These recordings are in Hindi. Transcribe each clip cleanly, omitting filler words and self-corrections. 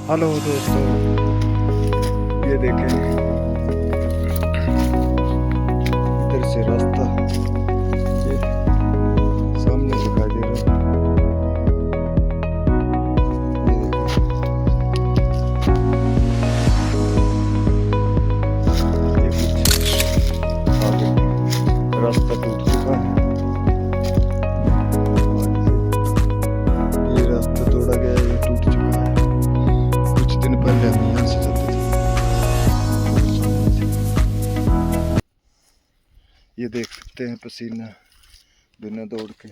हेलो दोस्तों, ये देखें इधर से रास्ता ये सामने दिखाई दे रहा है। ये कुछ आगे रास्ता टूट चुका है। ये रास्ता तोड़ा गया, ये टूट चुका है। कुछ दिन पहले हम यहाँ से जाते थे। ये देख सकते हैं पसीना बिना दौड़ के।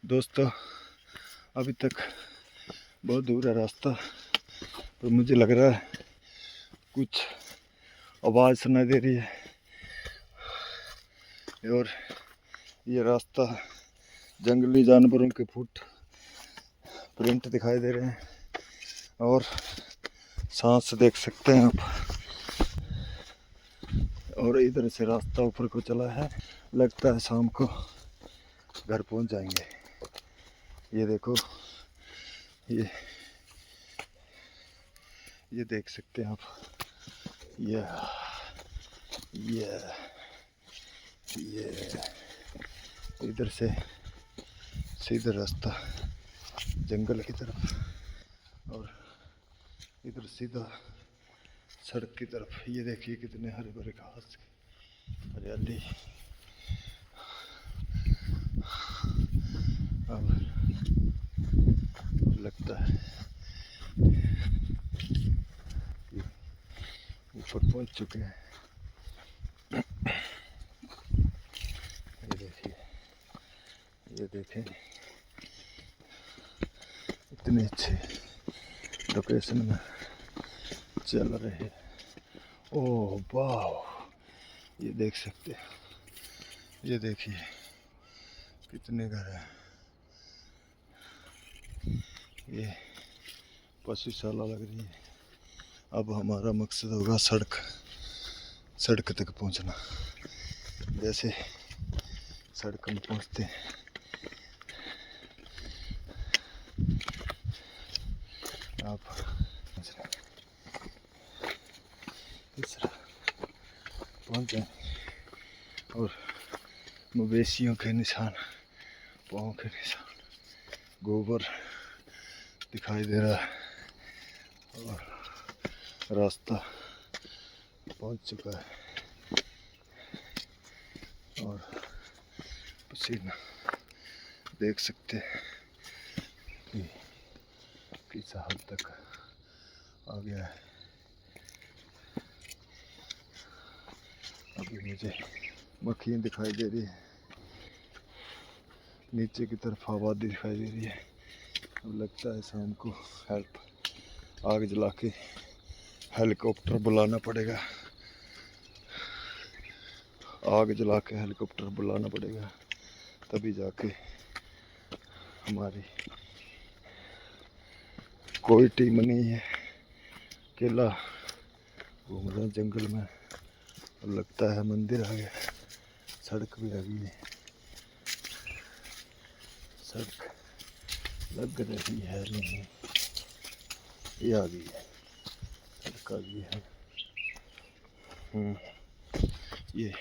दोस्तों, अभी तक बहुत दूर है रास्ता, पर मुझे लग रहा है कुछ आवाज़ सुनाई दे रही है। और ये रास्ता जंगली जानवरों के फुट प्रिंट दिखाई दे रहे हैं। और सांस देख सकते हैं आप। और इधर से रास्ता ऊपर को चला है। लगता है शाम को घर पहुंच जाएंगे। ये देखो, ये देख सकते हैं आप। ये इधर से सीधा रास्ता जंगल की तरफ और इधर सीधा सड़क की तरफ। ये देखिए कितने हरे भरे घास, हरियाली। अब लगता है ऊपर पहुंच चुके हैं। ये देखें इतने अच्छे लोकेशन में चल रहे हैं। ओह वाह, ये देख सकते हैं। ये देखिए कितने घर हैं। ये पशुशाला लग रही है। अब हमारा मकसद होगा सड़क तक पहुंचना। जैसे सड़क में पहुंचते हैं आप इस तरह पहुंच जाए। और मवेशियों के निशान, पाँव के निशान, गोबर दिखाई दे रहा है। और रास्ता पहुंच चुका है। और पसीना देख सकते हैं कि किस हद तक आ गया है। अभी मुझे मक्खियाँ दिखाई दे रही है, नीचे की तरफ आबादी दिखाई दे रही है। अब लगता है शाम को आग जला के हेलीकॉप्टर बुलाना पड़ेगा। आग जला के हेलीकॉप्टर बुलाना पड़ेगा, तभी जाके हमारी कोई टीम नहीं है। अकेला घूम रहा जंगल में। और लगता है मंदिर आ गया, सड़क भी आ गई है। सड़क लग रही है नहीं, ये आ गई है, सड़क आ गई है। ये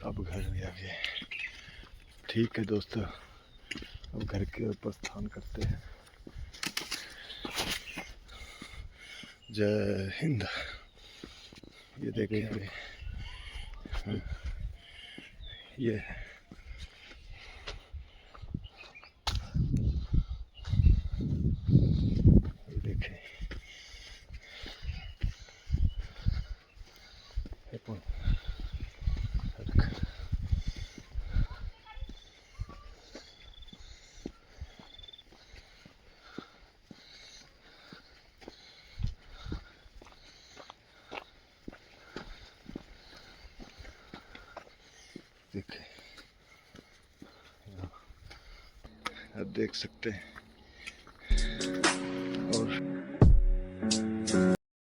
अब घर भी आ गया। ठीक है दोस्तों, अब घर के प्रस्थान करते हैं। जय हिंद। ये देखिए ये देखें देखें, अब देख सकते हैं